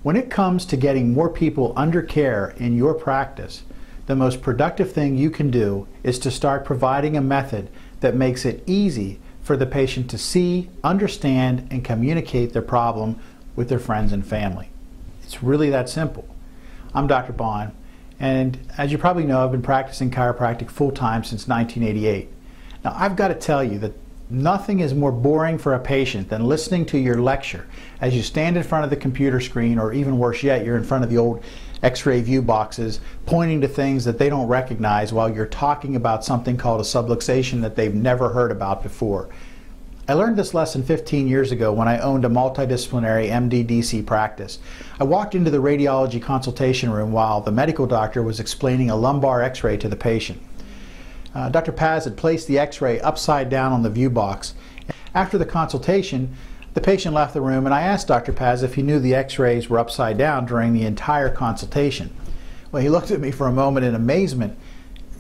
When it comes to getting more people under care in your practice, the most productive thing you can do is to start providing a method that makes it easy for the patient to see, understand, and communicate their problem with their friends and family. It's really that simple. I'm Dr. Bohn, and as you probably know, I've been practicing chiropractic full-time since 1988. Now, I've got to tell you that nothing is more boring for a patient than listening to your lecture as you stand in front of the computer screen, or even worse yet, you're in front of the old X-ray view boxes pointing to things that they don't recognize while you're talking about something called a subluxation that they've never heard about before. I learned this lesson 15 years ago when I owned a multidisciplinary MD-DC practice. I walked into the radiology consultation room while the medical doctor was explaining a lumbar X-ray to the patient. Dr. Paz had placed the X-ray upside down on the view box. After the consultation, the patient left the room, and I asked Dr. Paz if he knew the X-rays were upside down during the entire consultation. Well, he looked at me for a moment in amazement,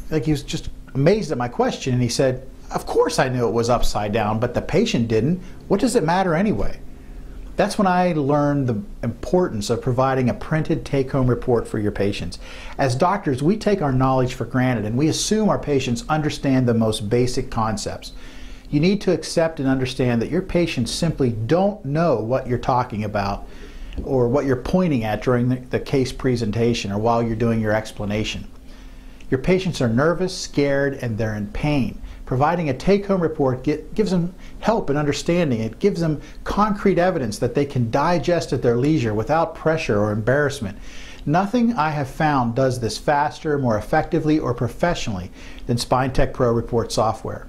like he was just amazed at my question, and he said, "Of course I knew it was upside down, but the patient didn't. What does it matter anyway?" That's when I learned the importance of providing a printed take-home report for your patients. As doctors, we take our knowledge for granted and we assume our patients understand the most basic concepts. You need to accept and understand that your patients simply don't know what you're talking about or what you're pointing at during the case presentation or while you're doing your explanation. Your patients are nervous, scared, and they're in pain. Providing a take-home report gives them help in understanding. It gives them concrete evidence that they can digest at their leisure without pressure or embarrassment. Nothing I have found does this faster, more effectively, or professionally than SpineTech PRO report software.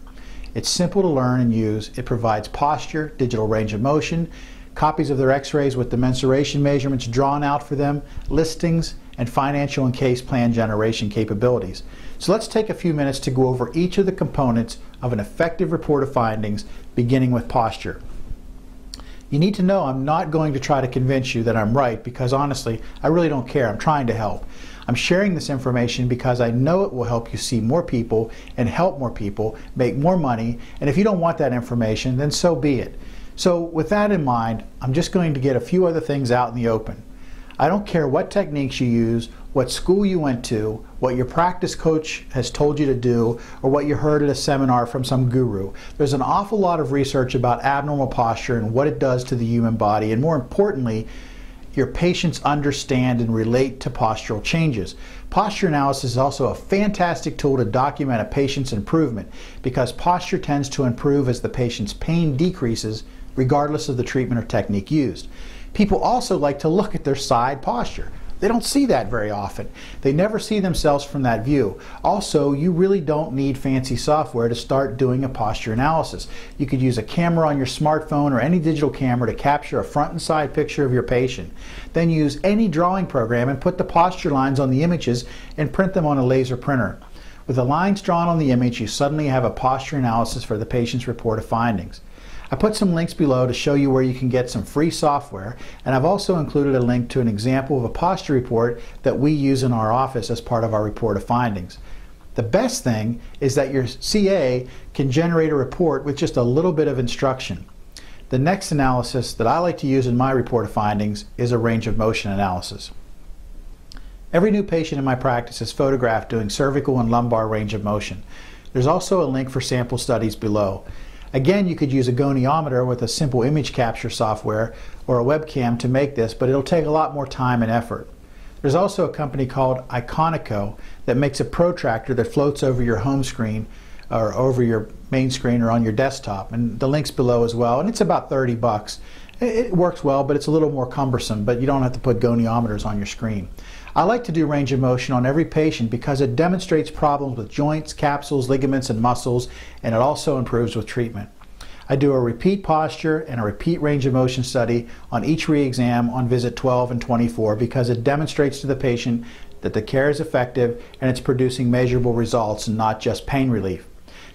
It's simple to learn and use. It provides posture, digital range of motion, copies of their X-rays with the mensuration measurements drawn out for them, listings, and financial and case plan generation capabilities. So let's take a few minutes to go over each of the components of an effective report of findings, beginning with posture. You need to know I'm not going to try to convince you that I'm right, because honestly, I really don't care. I'm trying to help. I'm sharing this information because I know it will help you see more people and help more people make more money, and if you don't want that information, then so be it. So with that in mind, I'm just going to get a few other things out in the open. I don't care what techniques you use, what school you went to, what your practice coach has told you to do, or what you heard at a seminar from some guru. There's an awful lot of research about abnormal posture and what it does to the human body, and more importantly, your patients understand and relate to postural changes. Posture analysis is also a fantastic tool to document a patient's improvement, because posture tends to improve as the patient's pain decreases regardless of the treatment or technique used. People also like to look at their side posture. They don't see that very often. They never see themselves from that view. Also, you really don't need fancy software to start doing a posture analysis. You could use a camera on your smartphone or any digital camera to capture a front and side picture of your patient. Then use any drawing program and put the posture lines on the images and print them on a laser printer. With the lines drawn on the image, you suddenly have a posture analysis for the patient's report of findings. I put some links below to show you where you can get some free software, and I've also included a link to an example of a posture report that we use in our office as part of our report of findings. The best thing is that your CA can generate a report with just a little bit of instruction. The next analysis that I like to use in my report of findings is a range of motion analysis. Every new patient in my practice is photographed doing cervical and lumbar range of motion. There's also a link for sample studies below. Again, you could use a goniometer with a simple image capture software or a webcam to make this, but it'll take a lot more time and effort. There's also a company called Iconico that makes a protractor that floats over your home screen or over your main screen or on your desktop, and the link's below as well, and it's about 30 bucks. It works well, but it's a little more cumbersome, but you don't have to put goniometers on your screen. I like to do range of motion on every patient because it demonstrates problems with joints, capsules, ligaments, and muscles, and it also improves with treatment. I do a repeat posture and a repeat range of motion study on each re-exam on visit 12 and 24 because it demonstrates to the patient that the care is effective and it's producing measurable results and not just pain relief.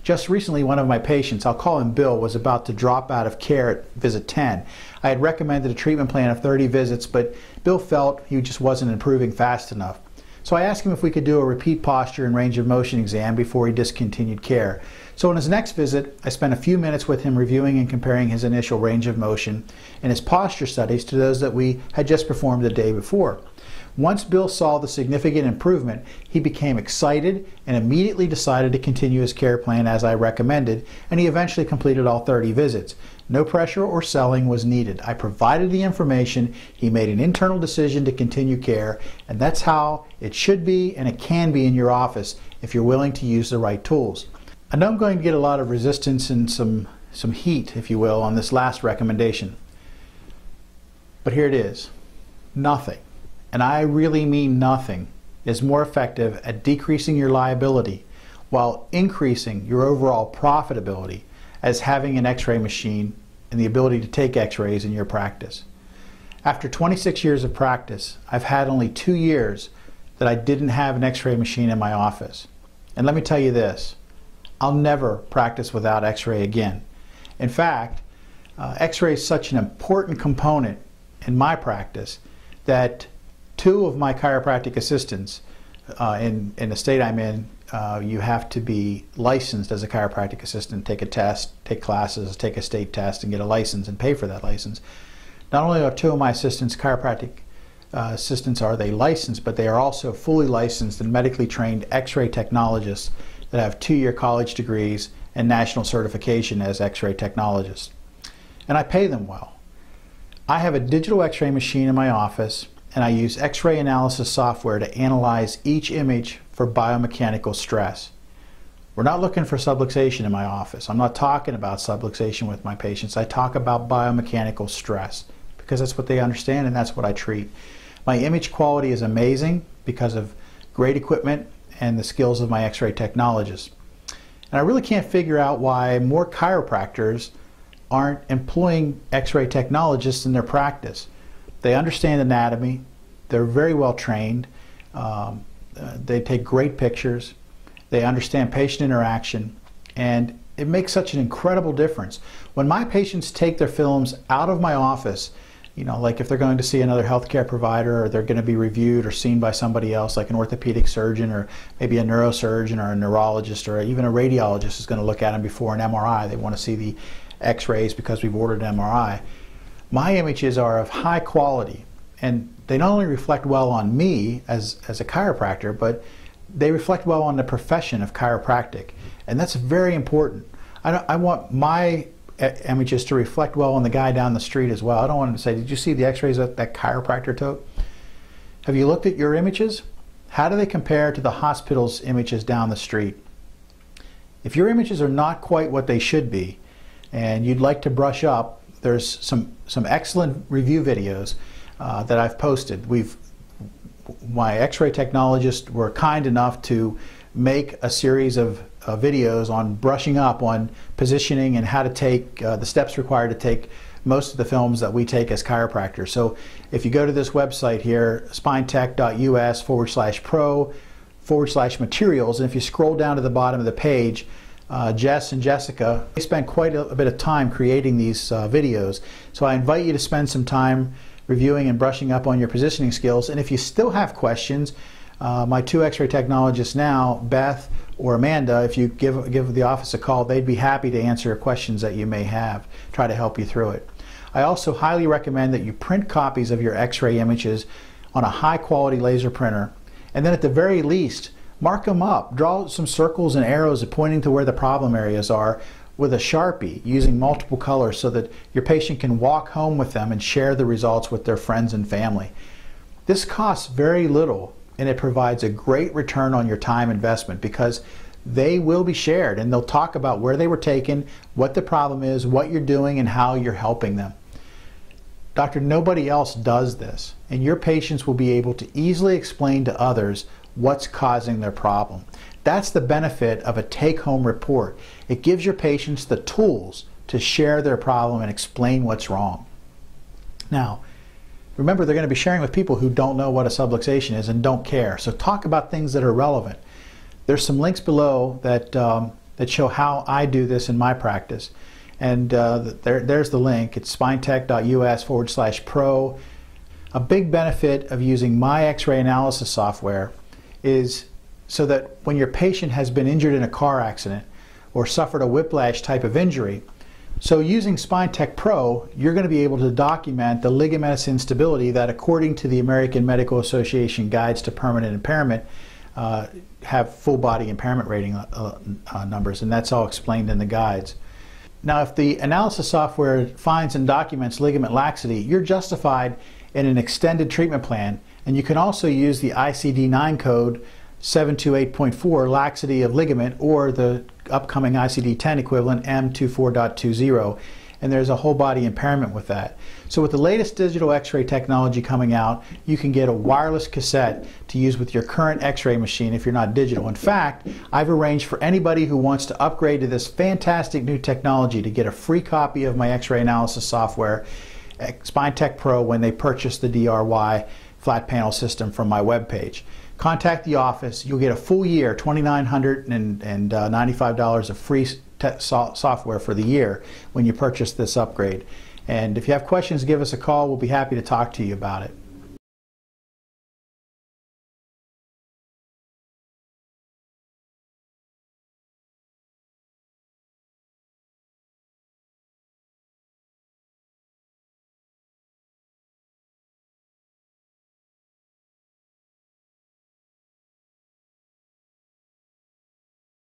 Just recently, one of my patients, I'll call him Bill, was about to drop out of care at visit 10. I had recommended a treatment plan of 30 visits, but Bill felt he just wasn't improving fast enough. So I asked him if we could do a repeat posture and range of motion exam before he discontinued care. So on his next visit, I spent a few minutes with him reviewing and comparing his initial range of motion and his posture studies to those that we had just performed the day before. Once Bill saw the significant improvement, he became excited and immediately decided to continue his care plan as I recommended, and he eventually completed all 30 visits. No pressure or selling was needed. I provided the information, he made an internal decision to continue care, and that's how it should be and it can be in your office if you're willing to use the right tools. I know I'm going to get a lot of resistance and some heat, if you will, on this last recommendation. But here it is. Nothing, and I really mean nothing, is more effective at decreasing your liability while increasing your overall profitability as having an X-ray machine and the ability to take X-rays in your practice. After 26 years of practice, I've had only 2 years that I didn't have an X-ray machine in my office. And let me tell you this, I'll never practice without X-ray again. In fact, X-ray is such an important component in my practice that 2 of my chiropractic assistants, in the state I'm in, you have to be licensed as a chiropractic assistant, take a test, take classes, take a state test, and get a license and pay for that license. Not only are 2 of my assistants chiropractic assistants are they licensed, but they are also fully licensed and medically trained X-ray technologists that have 2-year college degrees and national certification as X-ray technologists. And I pay them well. I have a digital X-ray machine in my office, and I use X-ray analysis software to analyze each image for biomechanical stress. We're not looking for subluxation in my office. I'm not talking about subluxation with my patients. I talk about biomechanical stress because that's what they understand and that's what I treat. My image quality is amazing because of great equipment and the skills of my X-ray technologists. And I really can't figure out why more chiropractors aren't employing X-ray technologists in their practice. They understand anatomy, they're very well trained, they take great pictures, they understand patient interaction, and it makes such an incredible difference. When my patients take their films out of my office, you know, like if they're going to see another healthcare provider or they're going to be reviewed or seen by somebody else like an orthopedic surgeon or maybe a neurosurgeon or a neurologist or even a radiologist is going to look at them before an MRI. They want to see the X-rays because we've ordered an MRI. My images are of high quality and they not only reflect well on me as a chiropractor, but they reflect well on the profession of chiropractic, and that's very important. I want my images to reflect well on the guy down the street as well. I don't want him to say, did you see the X-rays that chiropractor took? Have you looked at your images? How do they compare to the hospital's images down the street? If your images are not quite what they should be and you'd like to brush up, there's some excellent review videos that I've posted. My X-ray technologists were kind enough to make a series of videos on brushing up on positioning and how to take the steps required to take most of the films that we take as chiropractors. So if you go to this website here, spinetech.us/pro/materials, and if you scroll down to the bottom of the page, Jess and Jessica, they spent quite a bit of time creating these videos. So I invite you to spend some time reviewing and brushing up on your positioning skills. And if you still have questions, my 2 X-ray technologists now, Beth or Amanda, if you give the office a call, they'd be happy to answer questions that you may have, try to help you through it. I also highly recommend that you print copies of your X-ray images on a high quality laser printer, and then at the very least, mark them up. Draw some circles and arrows pointing to where the problem areas are with a Sharpie using multiple colors so that your patient can walk home with them and share the results with their friends and family. This costs very little and it provides a great return on your time investment because they will be shared and they'll talk about where they were taken, what the problem is, what you're doing, and how you're helping them. Doctor, nobody else does this, and your patients will be able to easily explain to others what's causing their problem. That's the benefit of a take-home report. It gives your patients the tools to share their problem and explain what's wrong. Now, remember, they're going to be sharing with people who don't know what a subluxation is and don't care. So talk about things that are relevant. There's some links below that, that show how I do this in my practice. And there's the link. It's spinetech.us/pro. A big benefit of using my X-ray analysis software is so that when your patient has been injured in a car accident or suffered a whiplash type of injury. So using SpineTech PRO, you're going to be able to document the ligamentous instability that, according to the American Medical Association Guides to Permanent Impairment, have full body impairment rating numbers, and that's all explained in the guides. Now, if the analysis software finds and documents ligament laxity, you're justified in an extended treatment plan, and you can also use the ICD-9 code 728.4 laxity of ligament, or the upcoming ICD-10 equivalent M24.20, and there's a whole body impairment with that. So with the latest digital x-ray technology coming out, you can get a wireless cassette to use with your current x-ray machine if you're not digital. In fact, I've arranged for anybody who wants to upgrade to this fantastic new technology to get a free copy of my x-ray analysis software, SpineTech PRO, when they purchase the DRY flat panel system from my webpage. Contact the office. You'll get a full year, $2,995 of free software for the year when you purchase this upgrade. And if you have questions, give us a call. We'll be happy to talk to you about it.